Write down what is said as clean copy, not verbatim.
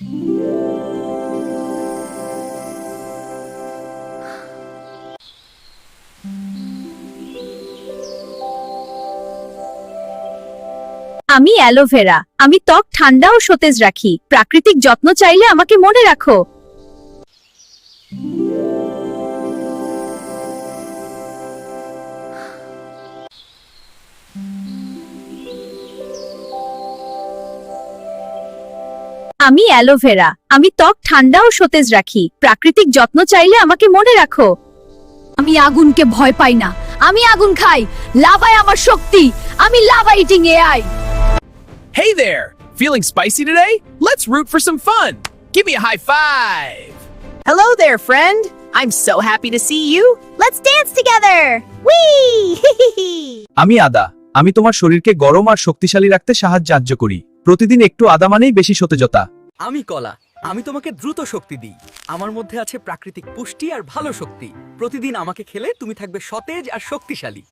আমি অ্যালোভেরা। আমি ত্বক ঠান্ডা ও সতেজ রাখি। প্রাকৃতিক যত্ন চাইলে আমাকে মনে রাখো। আমি অ্যালোভেরা। আমি ত্বক ঠান্ডা ও সতেজ রাখি। প্রাকৃতিক যত্ন চাইলে আমাকে মনে রাখো। আমি আগুনকে ভয় পাই না। আমি আগুন খাই। লাভায় আমার শক্তি। আমি lava eating AI. Hey there! Feeling spicy today? Let's root for some fun! Give me a high five! Hello there, friend. I'm so happy to see you. Let's dance together. Whee! আমি আদা। আমি তোমার শরীরকে গরম আর শক্তিশালী রাখতে সাহায্য করি। প্রতিদিন একটু আদা মানেই বেশি সতেজতা। আমি কলা। আমি তোমাকে দ্রুত শক্তি দিই। আমার মধ্যে আছে প্রাকৃতিক পুষ্টি আর ভালো শক্তি। প্রতিদিন আমাকে খেলে তুমি থাকবে সতেজ আর শক্তিশালী।